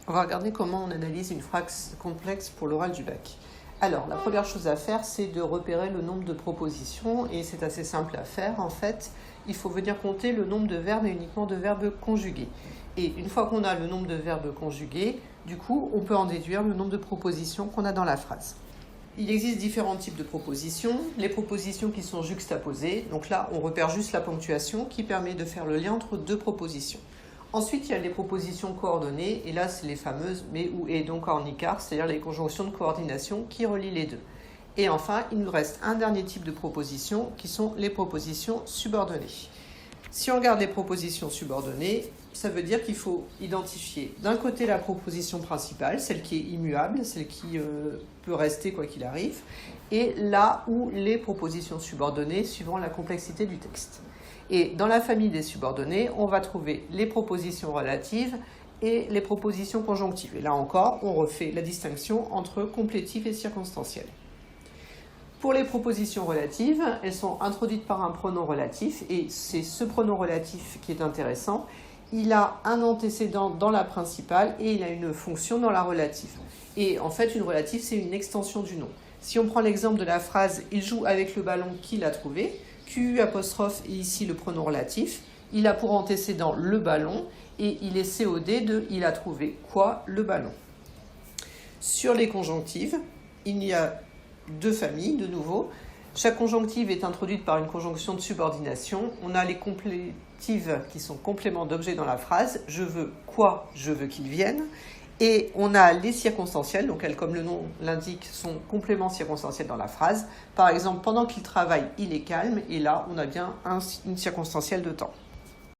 On va regarder comment on analyse une phrase complexe pour l'oral du bac. Alors, la première chose à faire, c'est de repérer le nombre de propositions, et c'est assez simple à faire. En fait, il faut venir compter le nombre de verbes et uniquement de verbes conjugués. Et une fois qu'on a le nombre de verbes conjugués, du coup, on peut en déduire le nombre de propositions qu'on a dans la phrase. Il existe différents types de propositions. Les propositions qui sont juxtaposées, donc là, on repère juste la ponctuation qui permet de faire le lien entre deux propositions. Ensuite, il y a les propositions coordonnées, et là, c'est les fameuses mais, ou, et, donc en ICAR, c'est-à-dire les conjonctions de coordination qui relient les deux. Et enfin, il nous reste un dernier type de propositions qui sont les propositions subordonnées. Si on regarde les propositions subordonnées, ça veut dire qu'il faut identifier d'un côté la proposition principale, celle qui est immuable, celle qui peut rester quoi qu'il arrive, et là où les propositions subordonnées suivant la complexité du texte. Et dans la famille des subordonnées, on va trouver les propositions relatives et les propositions conjonctives. Et là encore, on refait la distinction entre complétives et circonstancielles. Pour les propositions relatives, elles sont introduites par un pronom relatif, et c'est ce pronom relatif qui est intéressant. Il a un antécédent dans la principale et il a une fonction dans la relative. Et en fait, une relative, c'est une extension du nom. Si on prend l'exemple de la phrase « Il joue avec le ballon qu'il a trouvé », Q apostrophe est ici le pronom relatif, il a pour antécédent le ballon et il est COD de « il a trouvé quoi le ballon ». Sur les conjonctives, il y a deux familles de nouveau. Chaque conjonctive est introduite par une conjonction de subordination. On a les complétives qui sont compléments d'objet dans la phrase. Je veux quoi, je veux qu'il vienne. Et on a les circonstancielles, donc elles, comme le nom l'indique, sont compléments circonstanciels dans la phrase. Par exemple, pendant qu'il travaille, il est calme. Et là, on a bien une circonstancielle de temps.